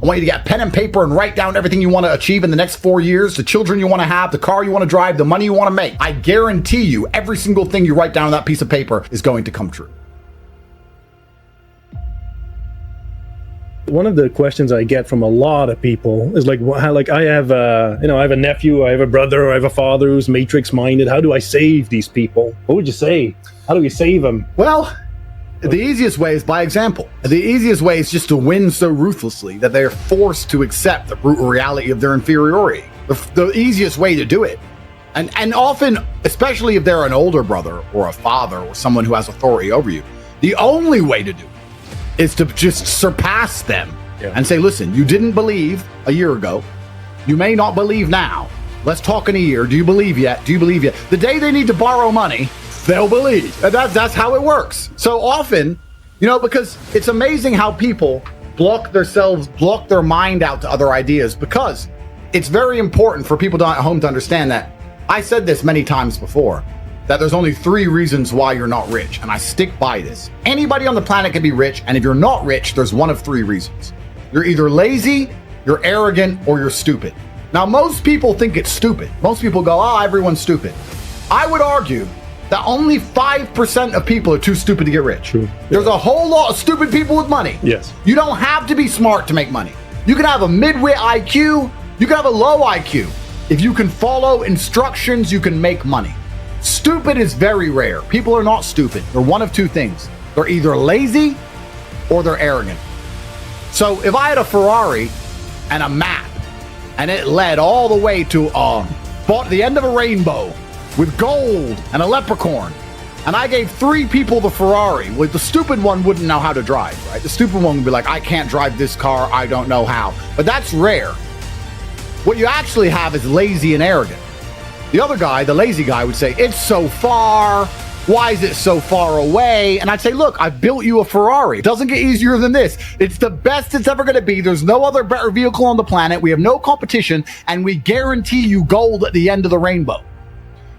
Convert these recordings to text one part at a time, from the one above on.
I want you to get pen and paper and write down everything you want to achieve in the next 4 years, the children you want to have, the car you want to drive, the money you want to make. I guarantee you every single thing you write down on that piece of paper is going to come true. One of the questions I get from a lot of people is like, how, like I have I have a nephew, I have a brother, I have a father who's matrix minded. How do I save these people? What would you say? How do we save them? Well, the easiest way is by example. The easiest way is just to win so ruthlessly that they're forced to accept the brutal reality of their inferiority. The easiest way to do it. And often, especially if they're an older brother or a father or someone who has authority over you, the only way to do it is to just surpass them and say, listen, you didn't believe a year ago. You may not believe now. Let's talk in a year. Do you believe yet? Do you believe yet? The day they need to borrow money, they'll believe. And that's how it works. So often, because it's amazing how people block their mind out to other ideas, because it's very important for people at home to understand that I said this many times before, that there's only 3 reasons why you're not rich. And I stick by this. Anybody on the planet can be rich. And if you're not rich, there's one of 3 reasons. You're either lazy, you're arrogant, or you're stupid. Now, most people think it's stupid. Most people go, everyone's stupid. I would argue that only 5% of people are too stupid to get rich. True. There's a whole lot of stupid people with money. Yes. You don't have to be smart to make money. You can have a mid-wit IQ. You can have a low IQ. If you can follow instructions, you can make money. Stupid is very rare. People are not stupid. They're one of 2 things. They're either lazy or they're arrogant. So if I had a Ferrari and a map and it led all the way to the end of a rainbow with gold and a leprechaun, and I gave 3 people the Ferrari, well, the stupid one wouldn't know how to drive, right? The stupid one would be like, I can't drive this car, I don't know how. But that's rare. What you actually have is lazy and arrogant. The other guy, the lazy guy, would say, it's so far. Why is it so far away? And I'd say, look, I built you a Ferrari. It doesn't get easier than this. It's the best it's ever going to be. There's no other better vehicle on the planet. We have no competition, and we guarantee you gold at the end of the rainbow.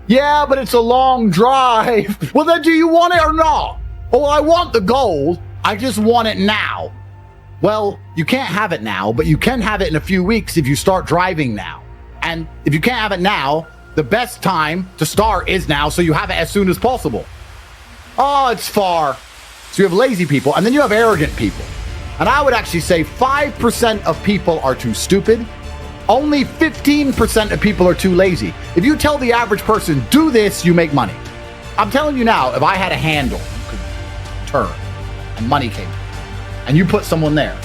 Yeah, but it's a long drive. Well, then do you want it or not? Oh, I want the gold. I just want it now. Well, you can't have it now, but you can have it in a few weeks if you start driving now. And if you can't have it now, the best time to start is now, so you have it as soon as possible. Oh, it's far. So you have lazy people, and then you have arrogant people. And I would actually say 5% of people are too stupid. Only 15% of people are too lazy. If you tell the average person, do this, you make money. I'm telling you now, if I had a handle you could turn and money came, and you put someone there,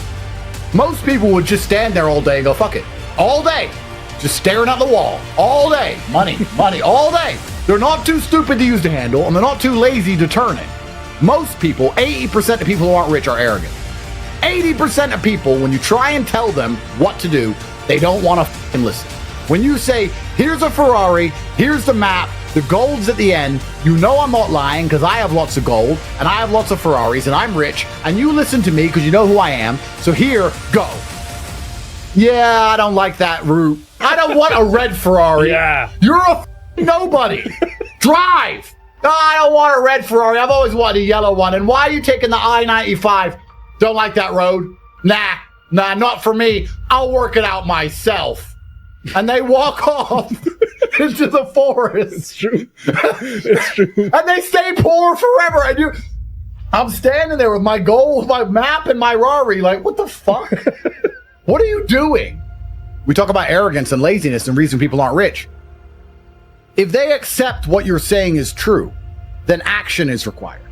most people would just stand there all day and go, fuck it. All day. Just staring at the wall. All day. Money, money, all day. They're not too stupid to use the handle, and they're not too lazy to turn it. Most people, 80% of people who aren't rich are arrogant. 80% of people, when you try and tell them what to do, they don't want to fucking listen. When you say, here's a Ferrari, here's the map, the gold's at the end, you know I'm not lying because I have lots of gold and I have lots of Ferraris and I'm rich and you listen to me because you know who I am. So here, go. Yeah, I don't like that route. I don't want a red Ferrari. Yeah. You're a nobody. Drive. No, I don't want a red Ferrari. I've always wanted a yellow one. And why are you taking the I-95? Don't like that road? Nah, not for me. I'll work it out myself. And they walk off into the forest. It's true. It's true. And they stay poor forever. And I'm standing there with my gold, my map, and my Rari. Like, what the fuck? What are you doing? We talk about arrogance and laziness and reason people aren't rich. If they accept what you're saying is true, then action is required.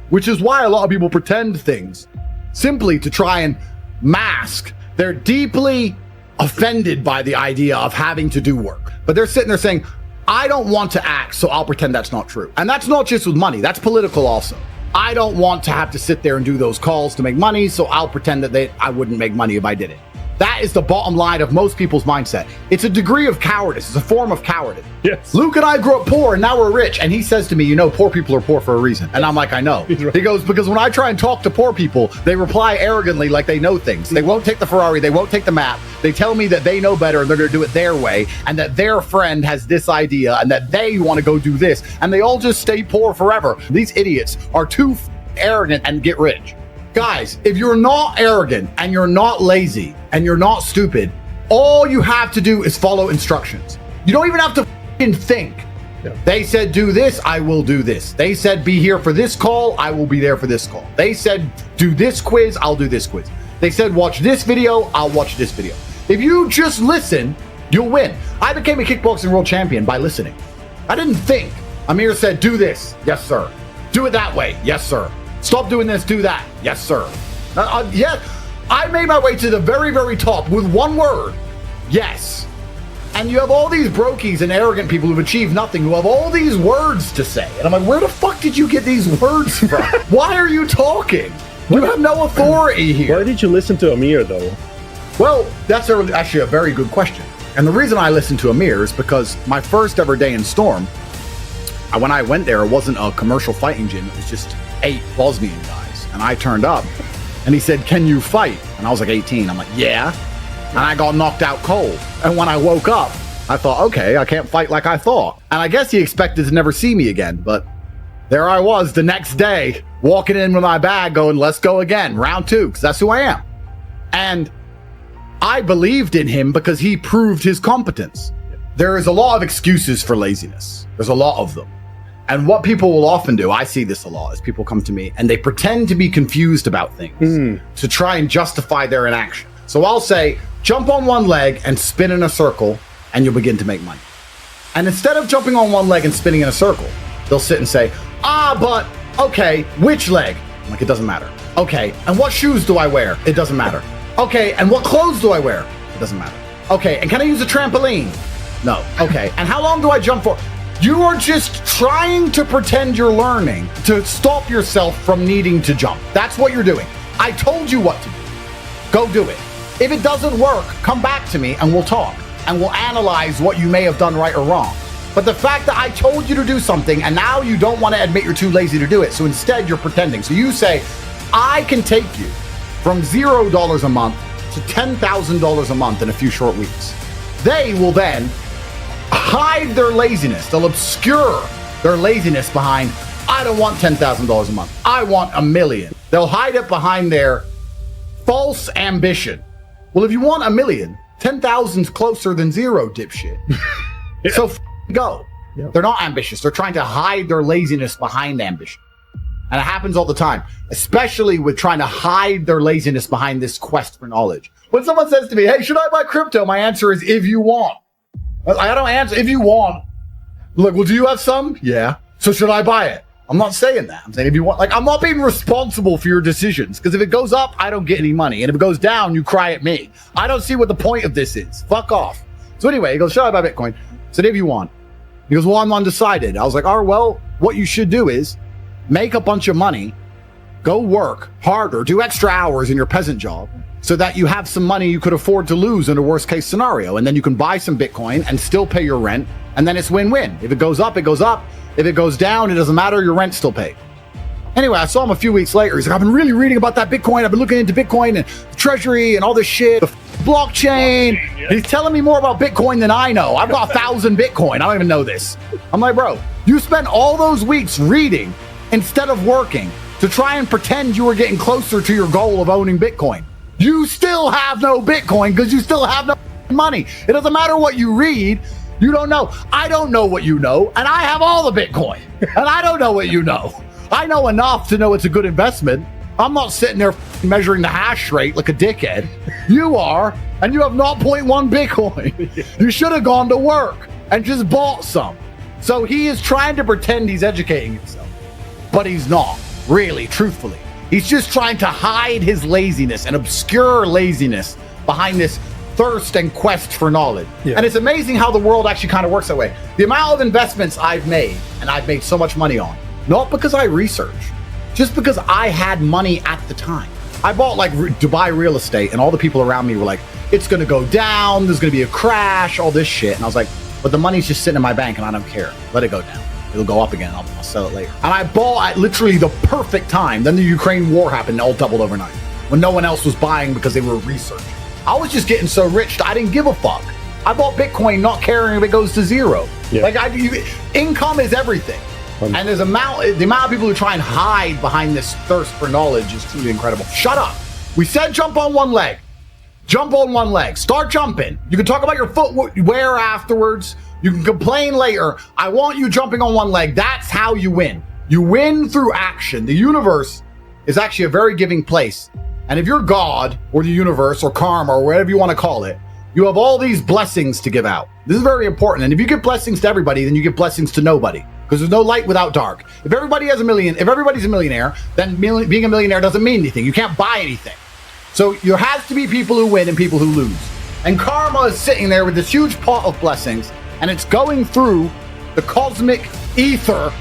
Which is why a lot of people pretend things simply to try and mask. They're deeply offended by the idea of having to do work. But they're sitting there saying, I don't want to act, so I'll pretend that's not true. And that's not just with money, that's political also. I don't want to have to sit there and do those calls to make money, so I'll pretend that I wouldn't make money if I did it. That is the bottom line of most people's mindset. It's a degree of cowardice. It's a form of cowardice. Yes. Luke and I grew up poor and now we're rich. And he says to me, poor people are poor for a reason. And I'm like, I know. Right. He goes, because when I try and talk to poor people, they reply arrogantly like they know things. They won't take the Ferrari. They won't take the map. They tell me that they know better and they're going to do it their way. And that their friend has this idea and that they want to go do this. And they all just stay poor forever. These idiots are too arrogant and get rich. Guys, if you're not arrogant and you're not lazy and you're not stupid, all you have to do is follow instructions. You don't even have to fucking think. Yeah. They said do this, I will do this. They said be here for this call, I will be there for this call. They said do this quiz, I'll do this quiz. They said watch this video, I'll watch this video. If you just listen, you'll win. I became a kickboxing world champion by listening. I didn't think. Amir said do this, yes sir. Do it that way, yes sir. Stop doing this, do that, yes sir. Yes, I made my way to the very, very top with one word, yes. And you have all these brokies and arrogant people who've achieved nothing, who have all these words to say. And I'm like, where the fuck did you get these words from? Why are you talking? You have no authority here. Why did you listen to Amir, though? Well, that's actually a very good question. And the reason I listened to Amir is because my first ever day in Storm, when I went there, it wasn't a commercial fighting gym. It was just 8 Bosnian guys. And I turned up, and he said, can you fight? And I was like 18. I'm like, yeah. And I got knocked out cold. And when I woke up, I thought, okay, I can't fight like I thought. And I guess he expected to never see me again. But there I was the next day, walking in with my bag going, let's go again, round 2, because that's who I am. And I believed in him because he proved his competence. There is a lot of excuses for laziness. There's a lot of them. And what people will often do, I see this a lot, is people come to me and they pretend to be confused about things to try and justify their inaction. So I'll say, jump on one leg and spin in a circle and you'll begin to make money. And instead of jumping on one leg and spinning in a circle, they'll sit and say, but okay, which leg? I'm like, it doesn't matter. Okay, and what shoes do I wear? It doesn't matter. Okay, and what clothes do I wear? It doesn't matter. Okay, and can I use a trampoline? No. Okay, and how long do I jump for? You are just trying to pretend you're learning to stop yourself from needing to jump. That's what you're doing. I told you what to do. Go do it. If it doesn't work, come back to me and we'll talk. And we'll analyze what you may have done right or wrong. But the fact that I told you to do something and now you don't want to admit you're too lazy to do it, so instead you're pretending. So you say, I can take you from $0 a month to $10,000 a month in a few short weeks. They will then hide their laziness. They'll obscure their laziness behind, I don't want $10,000 a month. I want $1 million. They'll hide it behind their false ambition. Well, if you want $1 million, 10,000's closer than 0, dipshit. Yeah. So go. Yeah. They're not ambitious. They're trying to hide their laziness behind ambition. And it happens all the time, especially with trying to hide their laziness behind this quest for knowledge. When someone says to me, hey, should I buy crypto? My answer is, if you want. I don't answer, if you want. Look, well, do you have some? Yeah. So should I buy it? I'm not saying that. I'm saying if you want, like, I'm not being responsible for your decisions. Because if it goes up, I don't get any money. And if it goes down, you cry at me. I don't see what the point of this is. Fuck off. So anyway, he goes, should I buy Bitcoin? I said, if you want. He goes, well, I'm undecided. I was like, oh, well, what you should do is make a bunch of money, go work harder, do extra hours in your peasant job so that you have some money you could afford to lose in a worst case scenario. And then you can buy some Bitcoin and still pay your rent. And then it's win-win. If it goes up, it goes up. If it goes down, it doesn't matter. Your rent's still paid. Anyway, I saw him a few weeks later. He's like, I've been really reading about that Bitcoin. I've been looking into Bitcoin and the treasury and all this shit, the blockchain. Yeah. He's telling me more about Bitcoin than I know. I've got 1,000 Bitcoin. I don't even know this. I'm like, bro, you spent all those weeks reading instead of working to try and pretend you were getting closer to your goal of owning Bitcoin. You still have no Bitcoin because you still have no money. It doesn't matter what you read. You don't know. I don't know what you know, and I have all the Bitcoin, and I don't know what you know. I know enough to know it's a good investment. I'm not sitting there measuring the hash rate like a dickhead. You are, and you have 0.1 Bitcoin. You should have gone to work and just bought some. So he is trying to pretend he's educating himself, but he's not, really, truthfully. He's just trying to hide his laziness and obscure laziness behind this thirst and quest for knowledge. Yeah. And it's amazing how the world actually kind of works that way. The amount of investments I've made, and I've made so much money on, not because I researched, just because I had money at the time. I bought like Dubai real estate, and all the people around me were like, it's going to go down, there's going to be a crash, all this shit. And I was like, but the money's just sitting in my bank and I don't care. Let it go down. It'll go up again. I'll sell it later. And I bought at literally the perfect time. Then the Ukraine war happened, and it all doubled overnight when no one else was buying because they were researching. I was just getting so rich, I didn't give a fuck. I bought Bitcoin not caring if it goes to 0. Yeah. Like income is everything. And the amount of people who try and hide behind this thirst for knowledge is truly incredible. Shut up. We said jump on one leg. Jump on one leg. Start jumping. You can talk about your footwear afterwards. You can complain later. I want you jumping on one leg. That's how you win. You win through action. The universe is actually a very giving place. And if you're God or the universe or karma or whatever you want to call it, you have all these blessings to give out. This is very important. And if you give blessings to everybody, then you give blessings to nobody, because there's no light without dark. If everybody's a millionaire, then being a millionaire doesn't mean anything. You can't buy anything. So there has to be people who win and people who lose. And karma is sitting there with this huge pot of blessings, and it's going through the cosmic ether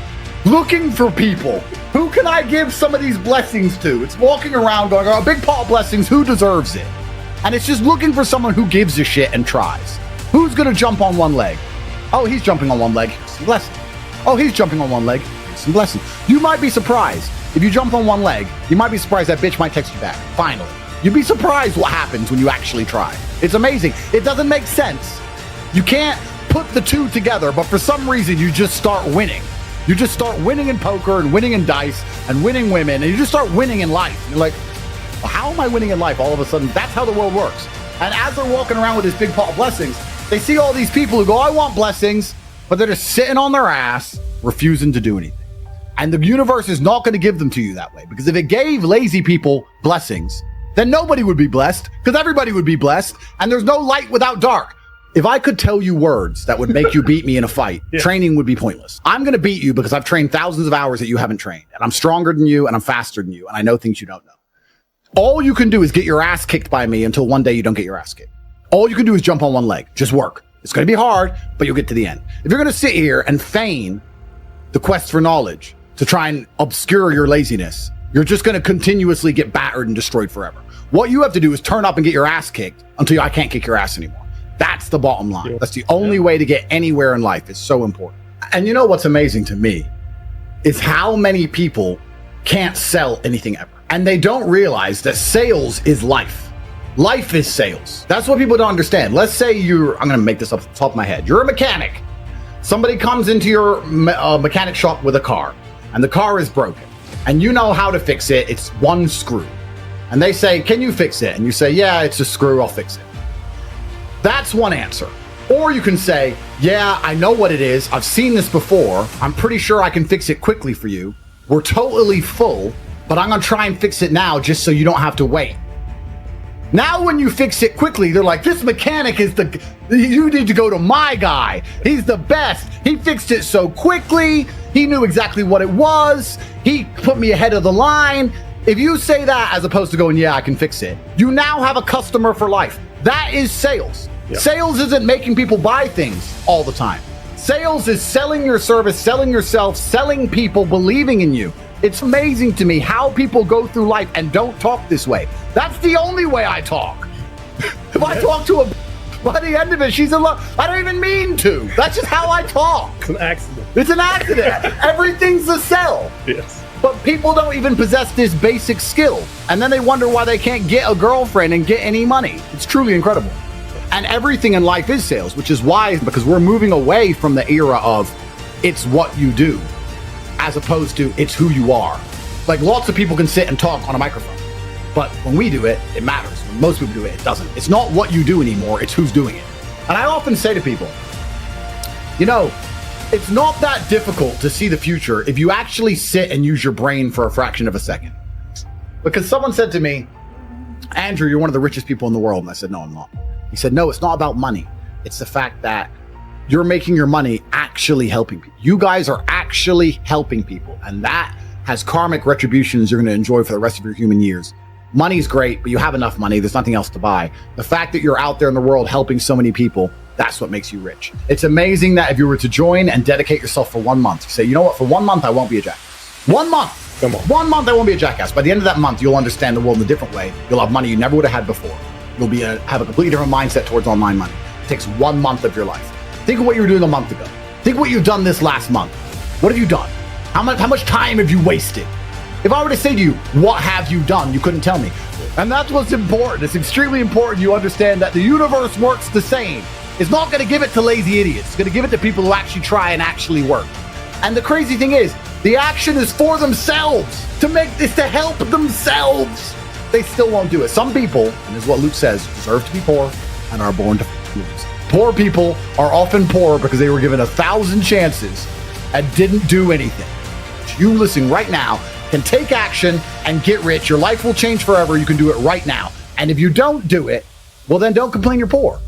looking for people. Who can I give some of these blessings to? It's walking around going, oh, a big pot of blessings, who deserves it? And it's just looking for someone who gives a shit and tries. Who's gonna jump on one leg? Oh, he's jumping on one leg, here's some blessings. Oh, he's jumping on one leg, here's some blessings. You might be surprised. If you jump on one leg, you might be surprised that bitch might text you back, finally. You'd be surprised what happens when you actually try. It's amazing. It doesn't make sense. You can't put the two together, but for some reason you just start winning. You just start winning in poker and winning in dice and winning women, and you just start winning in life. You're like, well, how am I winning in life all of a sudden? That's how the world works. And as they're walking around with this big pot of blessings, they see all these people who go, I want blessings, but they're just sitting on their ass, refusing to do anything. And the universe is not going to give them to you that way, because if it gave lazy people blessings, then nobody would be blessed, because everybody would be blessed, and there's no light without dark. If I could tell you words that would make you beat me in a fight, training would be pointless. I'm going to beat you because I've trained thousands of hours that you haven't trained, and I'm stronger than you, and I'm faster than you, and I know things you don't know. All you can do is get your ass kicked by me until one day you don't get your ass kicked. All you can do is jump on one leg. Just work. It's going to be hard, but you'll get to the end. If you're going to sit here and feign the quest for knowledge to try and obscure your laziness, you're just going to continuously get battered and destroyed forever. What you have to do is turn up and get your ass kicked until I can't kick your ass anymore. That's the bottom line. That's the only way to get anywhere in life. It's so important. And you know what's amazing to me is how many people can't sell anything ever. And they don't realize that sales is life. Life is sales. That's what people don't understand. Let's say I'm going to make this up off the top of my head. You're a mechanic. Somebody comes into your mechanic shop with a car, and the car is broken. And you know how to fix it. It's one screw. And they say, can you fix it? And you say, yeah, it's a screw. I'll fix it. That's one answer. Or you can say, yeah, I know what it is. I've seen this before. I'm pretty sure I can fix it quickly for you. We're totally full, but I'm going to try and fix it now just so you don't have to wait. Now, when you fix it quickly, they're like, this mechanic is you need to go to my guy. He's the best. He fixed it so quickly. He knew exactly what it was. He put me ahead of the line. If you say that as opposed to going, yeah, I can fix it, you now have a customer for life. That is sales. Yep. Sales isn't making people buy things all the time. Sales is selling your service, selling yourself, selling people, believing in you. It's amazing to me how people go through life and don't talk this way. That's the only way I talk. If I talk to by the end of it, she's in love. I don't even mean to. That's just how I talk. It's an accident. It's an accident. Everything's a sell. Yes. But people don't even possess this basic skill. And then they wonder why they can't get a girlfriend and get any money. It's truly incredible. And everything in life is sales, which is why, because we're moving away from the era of it's what you do, as opposed to it's who you are. Like, lots of people can sit and talk on a microphone, but when we do it, it matters. When most people do it, it doesn't. It's not what you do anymore, it's who's doing it. And I often say to people, you know, it's not that difficult to see the future if you actually sit and use your brain for a fraction of a second. Because someone said to me, Andrew, you're one of the richest people in the world. And I said, no, I'm not. He said, no, it's not about money. It's the fact that you're making your money actually helping people. You guys are actually helping people. And that has karmic retributions you're going to enjoy for the rest of your human years. Money's great, but you have enough money. There's nothing else to buy. The fact that you're out there in the world helping so many people, that's what makes you rich. It's amazing that if you were to join and dedicate yourself for 1 month, you say, you know what, for 1 month, I won't be a jackass. 1 month. Come on. 1 month, I won't be a jackass. By the end of that month, you'll understand the world in a different way. You'll have money you never would have had before. You'll have a completely different mindset towards online money. It takes 1 month of your life. Think of what you were doing a month ago. Think of what you've done this last month. What have you done? How much time have you wasted? If I were to say to you, what have you done? You couldn't tell me. And that's what's important. It's extremely important you understand that the universe works the same. It's not going to give it to lazy idiots. It's going to give it to people who actually try and actually work. And the crazy thing is, the action is for themselves, to make this, to help themselves. They still won't do it. Some people, and this is what Luke says, deserve to be poor and are born to lose. Poor people are often poor because they were given 1,000 chances and didn't do anything. You listening right now can take action and get rich. Your life will change forever. You can do it right now. And if you don't do it, well, then don't complain you're poor.